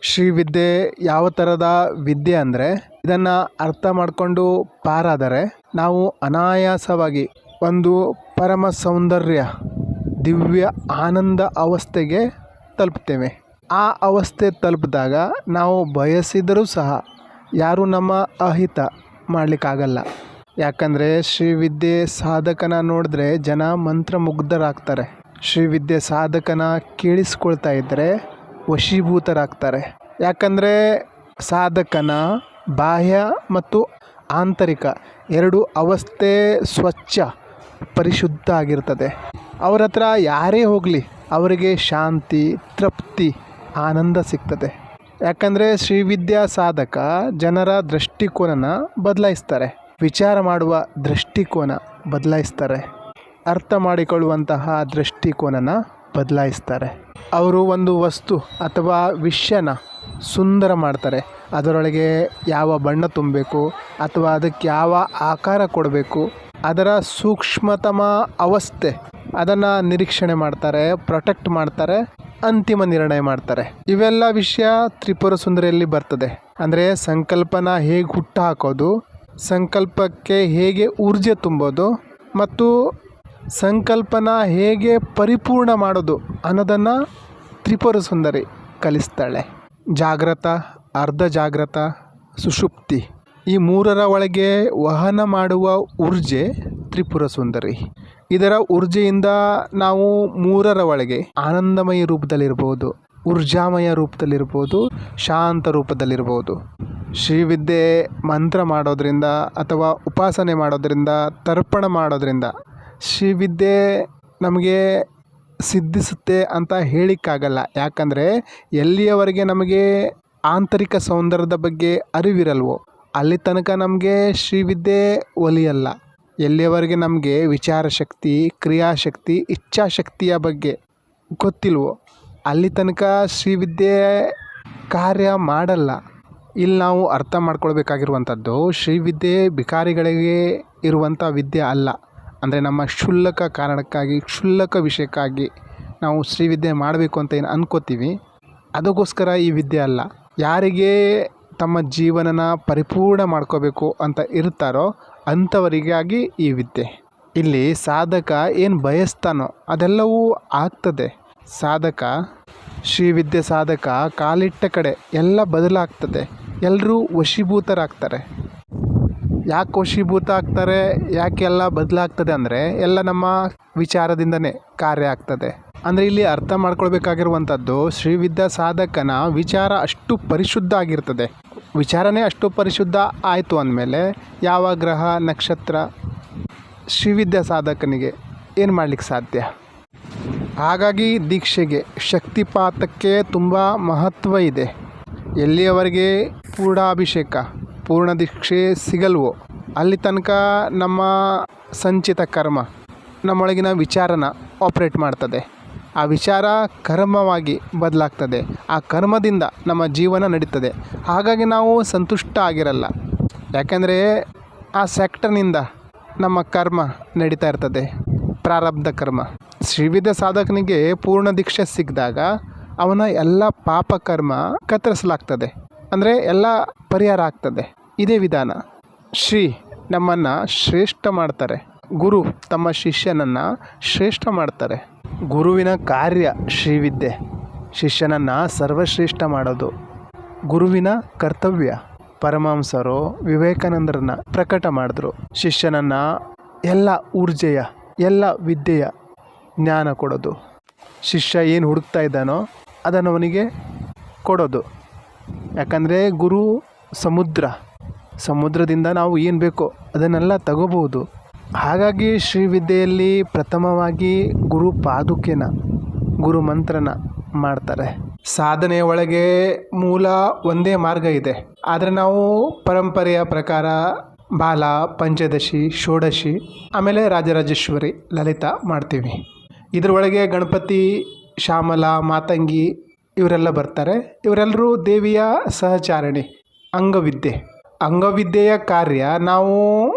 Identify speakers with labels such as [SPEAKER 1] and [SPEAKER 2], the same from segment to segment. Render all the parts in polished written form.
[SPEAKER 1] ಶ್ರೀವಿದ್ಯೆ ಯಾವ ಥರದ ವಿದ್ಯೆ ಅಂದರೆ, ಇದನ್ನು ಅರ್ಥ ಮಾಡಿಕೊಂಡು ಪಾರಾದರೆ ನಾವು ಅನಾಯಾಸವಾಗಿ ಒಂದು ಪರಮ ಸೌಂದರ್ಯ ದಿವ್ಯ ಆನಂದ ಅವಸ್ಥೆಗೆ ತಲುಪ್ತೇವೆ. ಆ ಅವಸ್ಥೆ ತಲುಪಿದಾಗ ನಾವು ಬಯಸಿದರೂ ಸಹ ಯಾರೂ ನಮ್ಮ ಅಹಿತ ಮಾಡಲಿಕ್ಕಾಗಲ್ಲ. ಯಾಕಂದರೆ ಶ್ರೀವಿದ್ಯೆ ಸಾಧಕನ ನೋಡಿದ್ರೆ ಜನ ಮಂತ್ರಮುಗ್ಧರಾಗ್ತಾರೆ. ಶ್ರೀವಿದ್ಯೆ ಸಾಧಕನ ಕೇಳಿಸ್ಕೊಳ್ತಾ ಇದ್ದರೆ ವಶೀಭೂತರಾಗ್ತಾರೆ. ಯಾಕಂದರೆ ಸಾಧಕನ ಬಾಹ್ಯ ಮತ್ತು ಆಂತರಿಕ ಎರಡು ಅವಸ್ಥೆ ಸ್ವಚ್ಛ ಪರಿಶುದ್ಧ ಆಗಿರ್ತದೆ. ಅವ್ರ ಹತ್ರ ಯಾರೇ ಹೋಗಲಿ ಅವರಿಗೆ ಶಾಂತಿ, ತೃಪ್ತಿ, ಆನಂದ ಸಿಗ್ತದೆ. ಯಾಕಂದರೆ ಶ್ರೀವಿದ್ಯಾ ಸಾಧಕ ಜನರ ದೃಷ್ಟಿಕೋನನ ಬದಲಾಯಿಸ್ತಾರೆ, ವಿಚಾರ ಮಾಡುವ ದೃಷ್ಟಿಕೋನ ಬದಲಾಯಿಸ್ತಾರೆ, ಅರ್ಥ ಮಾಡಿಕೊಳ್ಳುವಂತಹ ದೃಷ್ಟಿಕೋನನ ಬದಲಾಯಿಸ್ತಾರೆ. ಅವರು ಒಂದು ವಸ್ತು ಅಥವಾ ವಿಷಯನ ಸುಂದರ ಮಾಡ್ತಾರೆ. ಅದರೊಳಗೆ ಯಾವ ಬಣ್ಣ ತುಂಬಬೇಕು ಅಥವಾ ಅದಕ್ಕೆ ಯಾವ ಆಕಾರ ಕೊಡಬೇಕು, ಅದರ ಸೂಕ್ಷ್ಮತಮ ಅವಸ್ಥೆ ಅದನ್ನು ನಿರೀಕ್ಷಣೆ ಮಾಡ್ತಾರೆ, ಪ್ರೊಟೆಕ್ಟ್ ಮಾಡ್ತಾರೆ, ಅಂತಿಮ ನಿರ್ಣಯ ಮಾಡ್ತಾರೆ. ಇವೆಲ್ಲ ವಿಷಯ ತ್ರಿಪುರ ಸುಂದರಿಯಲ್ಲಿ ಬರ್ತದೆ. ಅಂದರೆ ಸಂಕಲ್ಪನ ಹೇಗೆ ಹುಟ್ಟು ಹಾಕೋದು, ಸಂಕಲ್ಪಕ್ಕೆ ಹೇಗೆ ಊರ್ಜೆ ತುಂಬೋದು ಮತ್ತು ಸಂಕಲ್ಪನ ಹೇಗೆ ಪರಿಪೂರ್ಣ ಮಾಡೋದು ಅನ್ನೋದನ್ನು ತ್ರಿಪುರ ಸುಂದರಿ ಕಲಿಸ್ತಾಳೆ. ಜಾಗೃತ, ಅರ್ಧ ಜಾಗೃತ, ಸುಷುಪ್ತಿ ಈ ಮೂರರ ಒಳಗೆ ವಹನ ಮಾಡುವ ಊರ್ಜೆ ತ್ರಿಪುರ ಸುಂದರಿ. ಇದರ ಊರ್ಜೆಯಿಂದ ನಾವು ಮೂರರ ಒಳಗೆ ಆನಂದಮಯ ರೂಪದಲ್ಲಿರ್ಬೋದು, ಊರ್ಜಾಮಯ ರೂಪದಲ್ಲಿರ್ಬೋದು, ಶಾಂತ ರೂಪದಲ್ಲಿರ್ಬೋದು. ಶ್ರೀವಿದ್ಯೆ ಮಂತ್ರ ಮಾಡೋದ್ರಿಂದ ಅಥವಾ ಉಪಾಸನೆ ಮಾಡೋದ್ರಿಂದ, ತರ್ಪಣ ಮಾಡೋದ್ರಿಂದ ಶ್ರೀವಿದ್ಯೆ ನಮಗೆ ಸಿದ್ಧಿಸುತ್ತೆ ಅಂತ ಹೇಳಿಕ್ಕಾಗಲ್ಲ. ಯಾಕಂದರೆ ಎಲ್ಲಿಯವರೆಗೆ ನಮಗೆ ಆಂತರಿಕ ಸೌಂದರ್ಯದ ಬಗ್ಗೆ ಅರಿವಿರಲ್ವೋ ಅಲ್ಲಿ ತನಕ ನಮಗೆ ಶ್ರೀವಿದ್ಯೆ ಒಲಿಯಲ್ಲ. ಎಲ್ಲಿಯವರೆಗೆ ನಮಗೆ ವಿಚಾರ ಶಕ್ತಿ, ಕ್ರಿಯಾಶಕ್ತಿ, ಇಚ್ಛಾಶಕ್ತಿಯ ಬಗ್ಗೆ ಗೊತ್ತಿಲ್ವೋ ಅಲ್ಲಿ ತನಕ ಶ್ರೀವಿದ್ಯೆ ಕಾರ್ಯ ಮಾಡಲ್ಲ. ಇಲ್ಲಿ ನಾವು ಅರ್ಥ ಮಾಡ್ಕೊಳ್ಬೇಕಾಗಿರುವಂಥದ್ದು, ಶ್ರೀವಿದ್ಯೆ ಭಿಕಾರಿಗಳಿಗೆ ಇರುವಂಥ ವಿದ್ಯೆ ಅಲ್ಲ. ಅಂದರೆ ನಮ್ಮ ಕ್ಷುಲ್ಲಕ ಕಾರಣಕ್ಕಾಗಿ, ಕ್ಷುಲ್ಲಕ ವಿಷಯಕ್ಕಾಗಿ ನಾವು ಶ್ರೀವಿದ್ಯೆ ಮಾಡಬೇಕು ಅಂತ ಏನು ಅನ್ಕೋತೀವಿ, ಅದಕ್ಕೋಸ್ಕರ ಈ ವಿದ್ಯೆ ಅಲ್ಲ. ಯಾರಿಗೆ ತಮ್ಮ ಜೀವನನ ಪರಿಪೂರ್ಣ ಮಾಡ್ಕೋಬೇಕು ಅಂತ ಇರ್ತಾರೋ ಅಂಥವರಿಗಾಗಿ ಈ ವಿದ್ಯೆ. ಇಲ್ಲಿ ಸಾಧಕ ಏನು ಬಯಸ್ತಾನೋ ಅದೆಲ್ಲವೂ ಆಗ್ತದೆ. ಸಾಧಕ, ಶ್ರೀವಿದ್ಯೆ ಸಾಧಕ ಕಾಲಿಟ್ಟ ಕಡೆ ಎಲ್ಲ ಬದಲಾಗ್ತದೆ. ಎಲ್ಲರೂ ವಶೀಭೂತರಾಗ್ತಾರೆ. ಯಾಕೆ ವಶೀಭೂತ ಆಗ್ತಾರೆ, ಯಾಕೆಲ್ಲ ಬದಲಾಗ್ತದೆ ಅಂದರೆ ಎಲ್ಲ ನಮ್ಮ ವಿಚಾರದಿಂದನೇ ಕಾರ್ಯ ಆಗ್ತದೆ. ಅಂದರೆ ಇಲ್ಲಿ ಅರ್ಥ ಮಾಡ್ಕೊಳ್ಬೇಕಾಗಿರುವಂಥದ್ದು, ಶ್ರೀವಿದ್ಯಾ ಸಾಧಕನ ವಿಚಾರ ಅಷ್ಟು ಪರಿಶುದ್ಧ ಆಗಿರ್ತದೆ. ವಿಚಾರನೇ ಅಷ್ಟು ಪರಿಶುದ್ಧ ಆಯಿತು ಅಂದಮೇಲೆ ಯಾವ ಗ್ರಹ ನಕ್ಷತ್ರ ಶ್ರೀವಿದ್ಯಾ ಸಾಧಕನಿಗೆ ಏನು ಮಾಡಲಿಕ್ಕೆ ಸಾಧ್ಯ? ಹಾಗಾಗಿ ದೀಕ್ಷೆಗೆ, ಶಕ್ತಿಪಾತಕ್ಕೆ ತುಂಬ ಮಹತ್ವ ಇದೆ. ಎಲ್ಲಿಯವರೆಗೆ ಪೂರ್ಣಾಭಿಷೇಕ, ಪೂರ್ಣ ದೀಕ್ಷೆ ಸಿಗಲ್ವೋ ಅಲ್ಲಿ ತನಕ ನಮ್ಮ ಸಂಚಿತ ಕರ್ಮ ನಮ್ಮೊಳಗಿನ ವಿಚಾರನ ಆಪ್ರೇಟ್ ಮಾಡ್ತದೆ. ಆ ವಿಚಾರ ಕರ್ಮವಾಗಿ ಬದಲಾಗ್ತದೆ. ಆ ಕರ್ಮದಿಂದ ನಮ್ಮ ಜೀವನ ನಡೀತದೆ. ಹಾಗಾಗಿ ನಾವು ಸಂತುಷ್ಟ ಆಗಿರಲ್ಲ. ಯಾಕೆಂದರೆ ಆ ಸೆಕ್ಟರ್ನಿಂದ ನಮ್ಮ ಕರ್ಮ ನಡೀತಾ ಇರ್ತದೆ, ಪ್ರಾರಬ್ಧ ಕರ್ಮ. ಶ್ರೀವಿದ್ಯಾ ಸಾಧಕನಿಗೆ ಪೂರ್ಣ ದೀಕ್ಷೆ ಸಿಕ್ಕಿದಾಗ ಅವನ ಎಲ್ಲ ಪಾಪ ಕರ್ಮ ಕತ್ತರಿಸಲಾಗ್ತದೆ. ಅಂದರೆ ಎಲ್ಲ ಪರಿಹಾರ ಆಗ್ತದೆ. ಇದೇ ವಿಧಾನ. ಶ್ರೀ ನಮ್ಮನ್ನು ಶ್ರೇಷ್ಠ ಮಾಡ್ತಾರೆ. ಗುರು ತಮ್ಮ ಶಿಷ್ಯನನ್ನು ಶ್ರೇಷ್ಠ ಮಾಡ್ತಾರೆ. ಗುರುವಿನ ಕಾರ್ಯ ಶ್ರೀವಿದ್ಯೆ, ಶಿಷ್ಯನನ್ನು ಸರ್ವಶ್ರೇಷ್ಠ ಮಾಡೋದು ಗುರುವಿನ ಕರ್ತವ್ಯ. ಪರಮಹಂಸರು ವಿವೇಕಾನಂದರನ್ನು ಪ್ರಕಟ ಮಾಡಿದ್ರು. ಶಿಷ್ಯನನ್ನು ಎಲ್ಲ ಊರ್ಜೆಯ, ಎಲ್ಲ ವಿದ್ಯೆಯ ಜ್ಞಾನ ಕೊಡೋದು. ಶಿಷ್ಯ ಏನು ಹುಡುಕ್ತಾ ಇದ್ದಾನೋ ಅದನ್ನು ಅವನಿಗೆ ಕೊಡೋದು. ಯಾಕಂದರೆ ಗುರು ಸಮುದ್ರ, ಸಮುದ್ರದಿಂದ ನಾವು ಏನು ಬೇಕೋ ಅದನ್ನೆಲ್ಲ ತಗೋಬಹುದು. ಹಾಗಾಗಿ ಶ್ರೀವಿದ್ಯೆಯಲ್ಲಿ ಪ್ರಥಮವಾಗಿ ಗುರು ಪಾದುಕೆನ, ಗುರು ಮಂತ್ರನ ಮಾಡ್ತಾರೆ. ಸಾಧನೆಯ ಒಳಗೆ ಮೂಲ ಒಂದೇ ಮಾರ್ಗ ಇದೆ. ಆದರೆ ನಾವು ಪರಂಪರೆಯ ಪ್ರಕಾರ ಬಾಲ, ಪಂಚದಶಿ, ಷೋಡಶಿ, ಆಮೇಲೆ ರಾಜರಾಜೇಶ್ವರಿ, ಲಲಿತಾ ಮಾಡ್ತೀವಿ. ಇದರೊಳಗೆ ಗಣಪತಿ, ಶ್ಯಾಮಲ, ಮಾತಂಗಿ ಇವರೆಲ್ಲ ಬರ್ತಾರೆ. ಇವರೆಲ್ಲರೂ ದೇವಿಯ ಸಹಚಾರಿಣಿ. ಅಂಗವಿದ್ಯೆ, ಅಂಗವಿದ್ಯೆಯ ಕಾರ್ಯ ನಾವು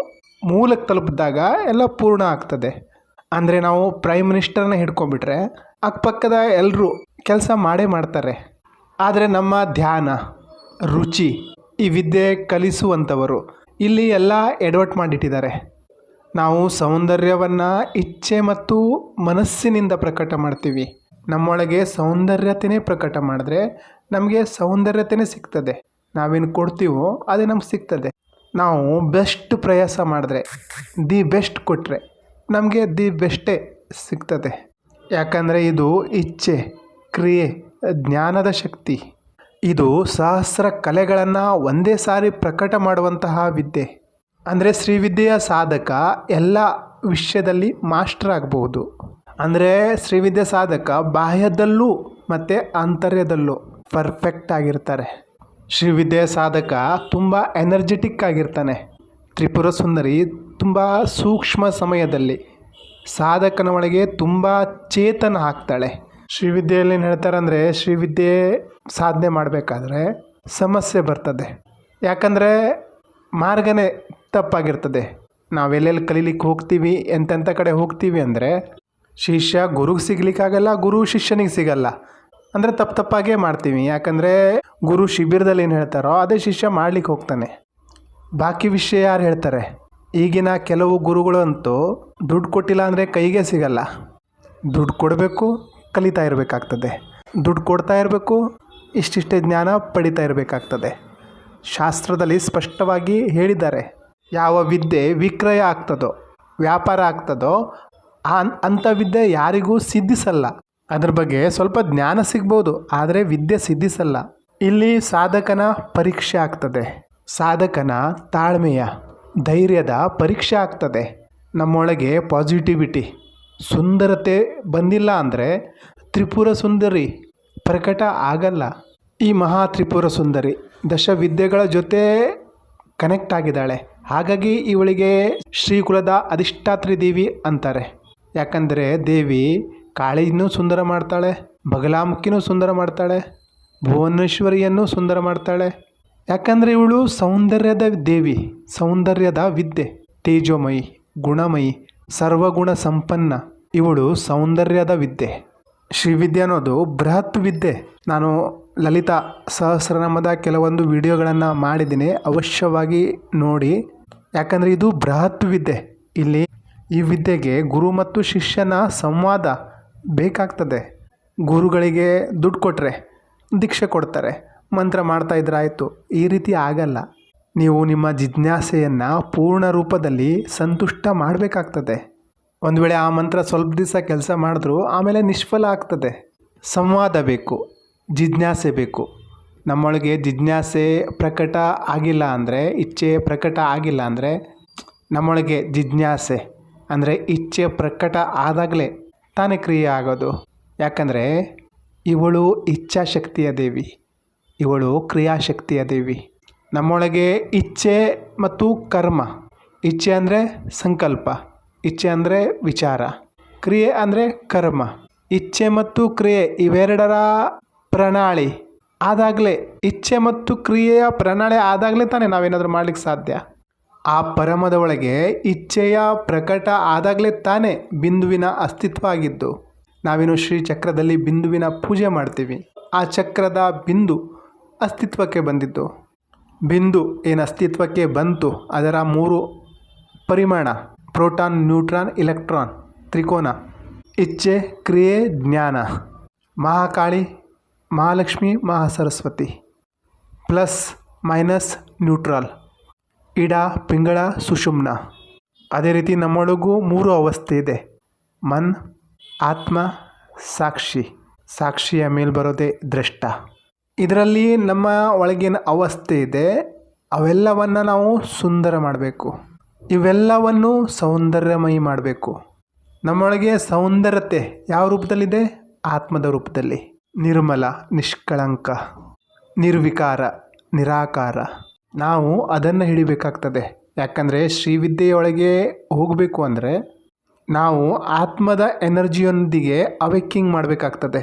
[SPEAKER 1] ಮೂಲಕ್ಕೆ ತಲುಪಿದಾಗ ಎಲ್ಲ ಪೂರ್ಣ ಆಗ್ತದೆ. ಅಂದರೆ ನಾವು ಪ್ರೈಮ್ ಮಿನಿಸ್ಟರ್ನ ಹಿಡ್ಕೊಂಡ್ಬಿಟ್ರೆ ಅಕ್ಕಪಕ್ಕದ ಎಲ್ಲರೂ ಕೆಲಸ ಮಾಡೇ ಮಾಡ್ತಾರೆ. ಆದರೆ ನಮ್ಮ ಧ್ಯಾನ, ರುಚಿ, ಈ ವಿದ್ಯೆ ಕಲಿಸುವಂಥವರು ಇಲ್ಲಿ ಎಲ್ಲ ಎಡವಟ್ಟು ಮಾಡಿಟ್ಟಿದ್ದಾರೆ. ನಾವು ಸೌಂದರ್ಯವನ್ನು ಇಚ್ಛೆ ಮತ್ತು ಮನಸ್ಸಿನಿಂದ ಪ್ರಕಟ ಮಾಡ್ತೀವಿ. ನಮ್ಮೊಳಗೆ ಸೌಂದರ್ಯತೆಯೇ ಪ್ರಕಟ ಮಾಡಿದ್ರೆ ನಮಗೆ ಸೌಂದರ್ಯತೆಯೇ ಸಿಗ್ತದೆ. ನಾವೇನು ಕೊಡ್ತೀವೋ ಅದೇ ನಮ್ಗೆ ಸಿಗ್ತದೆ. ನಾವು ಬೆಸ್ಟ್ ಪ್ರಯಾಸ ಮಾಡಿದ್ರೆ, ದಿ ಬೆಸ್ಟ್ ಕೊಟ್ಟರೆ ನಮಗೆ ದಿ ಬೆಸ್ಟೇ ಸಿಗ್ತದೆ. ಯಾಕಂದರೆ ಇದು ಇಚ್ಛೆ, ಕ್ರಿಯೆ, ಜ್ಞಾನದ ಶಕ್ತಿ. ಇದು ಸಹಸ್ರ ಕಲೆಗಳನ್ನು ಒಂದೇ ಸಾರಿ ಪ್ರಕಟ ಮಾಡುವಂತಹ ವಿದ್ಯೆ. ಅಂದರೆ ಶ್ರೀವಿದ್ಯೆಯ ಸಾಧಕ ಎಲ್ಲ ವಿಷಯದಲ್ಲಿ ಮಾಸ್ಟರ್ ಆಗಬಹುದು. ಅಂದರೆ ಶ್ರೀವಿದ್ಯೆ ಸಾಧಕ ಬಾಹ್ಯದಲ್ಲೂ ಮತ್ತು ಆಂತರ್ಯದಲ್ಲೂ ಪರ್ಫೆಕ್ಟ್ ಆಗಿರ್ತಾರೆ. ಶ್ರೀವಿದ್ಯೆಯ ಸಾಧಕ ತುಂಬ ಎನರ್ಜೆಟಿಕ್ ಆಗಿರ್ತಾನೆ. ತ್ರಿಪುರ ಸುಂದರಿ ತುಂಬ ಸೂಕ್ಷ್ಮ ಸಮಯದಲ್ಲಿ ಸಾಧಕನ ಒಳಗೆ ತುಂಬ ಚೇತನ ಆಗ್ತಾಳೆ. ಶ್ರೀವಿದ್ಯೆಯಲ್ಲಿ ಏನು ಹೇಳ್ತಾರೆ ಅಂದರೆ, ಶ್ರೀವಿದ್ಯೆ ಸಾಧನೆ ಮಾಡಬೇಕಾದ್ರೆ ಸಮಸ್ಯೆ ಬರ್ತದೆ. ಯಾಕಂದರೆ ಮಾರ್ಗನೇ ತಪ್ಪಾಗಿರ್ತದೆ. ನಾವೆಲ್ಲೆಲ್ಲಿ ಕಲೀಲಿಕ್ಕೆ ಹೋಗ್ತೀವಿ, ಎಂತೆಂಥ ಕಡೆ ಹೋಗ್ತೀವಿ ಅಂದರೆ ಶಿಷ್ಯ ಗುರುಗೆ ಸಿಗ್ಲಿಕ್ಕಾಗಲ್ಲ, ಗುರು ಶಿಷ್ಯನಿಗೆ ಸಿಗಲ್ಲ. ಅಂದರೆ ತಪ್ಪಾಗೇ ಮಾಡ್ತೀವಿ. ಯಾಕಂದರೆ ಗುರು ಶಿಬಿರದಲ್ಲಿ ಏನು ಹೇಳ್ತಾರೋ ಅದೇ ಶಿಷ್ಯ ಮಾಡ್ಲಿಕ್ಕೆ ಹೋಗ್ತಾನೆ. ಬಾಕಿ ವಿಷಯ ಯಾರು ಹೇಳ್ತಾರೆ? ಈಗಿನ ಕೆಲವು ಗುರುಗಳು ಅಂತೂ ದುಡ್ಡು ಕೊಟ್ಟಿಲ್ಲ ಅಂದರೆ ಕೈಗೆ ಸಿಗಲ್ಲ. ದುಡ್ಡು ಕೊಡಬೇಕು, ಕಲಿತಾ ಇರಬೇಕಾಗ್ತದೆ. ದುಡ್ಡು ಕೊಡ್ತಾ ಇರಬೇಕು, ಇಷ್ಟಿಷ್ಟೇ ಜ್ಞಾನ ಪಡಿತಾ ಇರಬೇಕಾಗ್ತದೆ. ಶಾಸ್ತ್ರದಲ್ಲಿ ಸ್ಪಷ್ಟವಾಗಿ ಹೇಳಿದ್ದಾರೆ, ಯಾವ ವಿದ್ಯೆ ವಿಕ್ರಯ ಆಗ್ತದೋ, ವ್ಯಾಪಾರ ಆಗ್ತದೋ ಅಂಥ ವಿದ್ಯೆ ಯಾರಿಗೂ ಸಿದ್ಧಿಸಲ್ಲ. ಅದ್ರ ಬಗ್ಗೆ ಸ್ವಲ್ಪ ಜ್ಞಾನ ಸಿಗ್ಬೋದು, ಆದರೆ ವಿದ್ಯೆ ಸಿದ್ಧಿಸಲ್ಲ. ಇಲ್ಲಿ ಸಾಧಕನ ಪರೀಕ್ಷೆ ಆಗ್ತದೆ. ಸಾಧಕನ ತಾಳ್ಮೆಯ, ಧೈರ್ಯದ ಪರೀಕ್ಷೆ ಆಗ್ತದೆ. ನಮ್ಮೊಳಗೆ ಪಾಸಿಟಿವಿಟಿ, ಸುಂದರತೆ ಬಂದಿಲ್ಲ ಅಂದರೆ ತ್ರಿಪುರ ಸುಂದರಿ ಪ್ರಕಟ ಆಗಲ್ಲ. ಈ ಮಹಾ ತ್ರಿಪುರ ಸುಂದರಿ ದಶವಿದ್ಯೆಗಳ ಜೊತೆ ಕನೆಕ್ಟ್ ಆಗಿದ್ದಾಳೆ. ಹಾಗಾಗಿ ಇವಳಿಗೆ ಶ್ರೀಕುಲದ ಅಧಿಷ್ಠಾತ್ರಿ ದೇವಿ ಅಂತಾರೆ. ಯಾಕಂದರೆ ದೇವಿ ಕಾಳಿನೂ ಸುಂದರ ಮಾಡ್ತಾಳೆ, ಬಗಲಾಮುಖಿನೂ ಸುಂದರ ಮಾಡ್ತಾಳೆ, ಭುವನೇಶ್ವರಿಯನ್ನು ಸುಂದರ ಮಾಡ್ತಾಳೆ. ಯಾಕಂದರೆ ಇವಳು ಸೌಂದರ್ಯದ ದೇವಿ, ಸೌಂದರ್ಯದ ವಿದ್ಯೆ, ತೇಜೋಮಯಿ, ಗುಣಮಯಿ, ಸರ್ವಗುಣ ಸಂಪನ್ನ. ಇವಳು ಸೌಂದರ್ಯದ ವಿದ್ಯೆ. ಶ್ರೀವಿದ್ಯೆ ಅನ್ನೋದು ಬೃಹತ್ ವಿದ್ಯೆ. ನಾನು ಲಲಿತಾ ಸಹಸ್ರನಾಮದ ಕೆಲವೊಂದು ವಿಡಿಯೋಗಳನ್ನು ಮಾಡಿದ್ದೀನಿ, ಅವಶ್ಯವಾಗಿ ನೋಡಿ. ಯಾಕಂದರೆ ಇದು ಬೃಹತ್ ವಿದ್ಯೆ. ಇಲ್ಲಿ ಈ ವಿದ್ಯೆಗೆ ಗುರು ಮತ್ತು ಶಿಷ್ಯನ ಸಂವಾದ ಬೇಕಾಗ್ತದೆ. ಗುರುಗಳಿಗೆ ದುಡ್ಡು ಕೊಟ್ಟರೆ ದೀಕ್ಷೆ ಕೊಡ್ತಾರೆ, ಮಂತ್ರ ಮಾಡ್ತಾ ಇದ್ರೆ ಆಯಿತು. ಈ ರೀತಿ ಆಗಲ್ಲ. ನೀವು ನಿಮ್ಮ ಜಿಜ್ಞಾಸೆಯನ್ನು ಪೂರ್ಣ ರೂಪದಲ್ಲಿ ಸಂತುಷ್ಟ ಮಾಡಬೇಕಾಗ್ತದೆ. ಒಂದು ವೇಳೆ ಆ ಮಂತ್ರ ಸ್ವಲ್ಪ ದಿವಸ ಕೆಲಸ ಮಾಡಿದ್ರೂ ಆಮೇಲೆ ನಿಷ್ಫಲ ಆಗ್ತದೆ. ಸಂವಾದ ಬೇಕು, ಜಿಜ್ಞಾಸೆ ಬೇಕು. ನಮ್ಮೊಳಗೆ ಜಿಜ್ಞಾಸೆ ಪ್ರಕಟ ಆಗಿಲ್ಲ ಅಂದರೆ, ಇಚ್ಛೆ ಪ್ರಕಟ ಆಗಿಲ್ಲ ಅಂದರೆ, ನಮ್ಮೊಳಗೆ ಜಿಜ್ಞಾಸೆ ಅಂದರೆ ಇಚ್ಛೆ ಪ್ರಕಟ ಆದಾಗಲೇ ತಾನೇ ಕ್ರಿಯೆ ಆಗೋದು. ಯಾಕಂದರೆ ಇವಳು ಇಚ್ಛಾಶಕ್ತಿಯ ದೇವಿ, ಇವಳು ಕ್ರಿಯಾಶಕ್ತಿಯ ದೇವಿ. ನಮ್ಮೊಳಗೆ ಇಚ್ಛೆ ಮತ್ತು ಕರ್ಮ. ಇಚ್ಛೆ ಅಂದರೆ ಸಂಕಲ್ಪ, ಇಚ್ಛೆ ಅಂದರೆ ವಿಚಾರ, ಕ್ರಿಯೆ ಅಂದರೆ ಕರ್ಮ. ಇಚ್ಛೆ ಮತ್ತು ಕ್ರಿಯೆ ಇವೆರಡರ ಪ್ರಣಾಳಿ ಆದಾಗಲೇ, ಇಚ್ಛೆ ಮತ್ತು ಕ್ರಿಯೆಯ ಪ್ರಣಾಳಿ ಆದಾಗಲೇ ತಾನೇ ನಾವೇನಾದರೂ ಮಾಡಲಿಕ್ಕೆ ಸಾಧ್ಯ. ಆ ಪರಮದ ಒಳಗೆ ಇಚ್ಛೆಯ ಪ್ರಕಟ ಆದಾಗಲೇ ತಾನೇ ಬಿಂದುವಿನ ಅಸ್ತಿತ್ವ ಆಗಿದ್ದು. ನಾವೇನು ಶ್ರೀ ಚಕ್ರದಲ್ಲಿ ಬಿಂದುವಿನ ಪೂಜೆ ಮಾಡ್ತೀವಿ, ಆ ಚಕ್ರದ ಬಿಂದು ಅಸ್ತಿತ್ವಕ್ಕೆ ಬಂದಿದ್ದು. ಬಿಂದು ಏನು ಅಸ್ತಿತ್ವಕ್ಕೆ ಬಂತು, ಅದರ 3 ಪರಿಮಾಣ: ಪ್ರೋಟಾನ್, ನ್ಯೂಟ್ರಾನ್, ಇಲೆಕ್ಟ್ರಾನ್, ತ್ರಿಕೋನ. ಇಚ್ಛೆ, ಕ್ರಿಯೆ, ಜ್ಞಾನ. Mahakali, Mahalakshmi, Mahasaraswati. Plus minus neutral, ಇಡ, ಪಿಂಗಳ, ಸುಷುಮ್ನ. ಅದೇ ರೀತಿ ನಮ್ಮೊಳಗೂ 3 ಅವಸ್ಥೆ ಇದೆ: ಮನ್, ಆತ್ಮ, ಸಾಕ್ಷಿ. ಸಾಕ್ಷಿಯ ಮೇಲೆ ಬರೋದೇ ದ್ರಷ್ಟ. ಇದರಲ್ಲಿ ನಮ್ಮ ಒಳಗಿನ ಅವಸ್ಥೆ ಇದೆ, ಅವೆಲ್ಲವನ್ನು ನಾವು ಸುಂದರ ಮಾಡಬೇಕು. ಇವೆಲ್ಲವನ್ನು ಸೌಂದರ್ಯಮಯಿ ಮಾಡಬೇಕು. ನಮ್ಮೊಳಗೆ ಸೌಂದರ್ಯತೆ ಯಾವ ರೂಪದಲ್ಲಿದೆ? ಆತ್ಮದ ರೂಪದಲ್ಲಿ. ನಿರ್ಮಲ, ನಿಷ್ಕಳಂಕ, ನಿರ್ವಿಕಾರ, ನಿರಾಕಾರ. ನಾವು ಅದನ್ನು ಹಿಡಿಬೇಕಾಗ್ತದೆ. ಯಾಕಂದರೆ ಶ್ರೀವಿದ್ಯೆಯೊಳಗೆ ಹೋಗಬೇಕು ಅಂದರೆ ನಾವು ಆತ್ಮದ ಎನರ್ಜಿಯೊಂದಿಗೆ ಅವೇಕಿಂಗ್ ಮಾಡಬೇಕಾಗ್ತದೆ.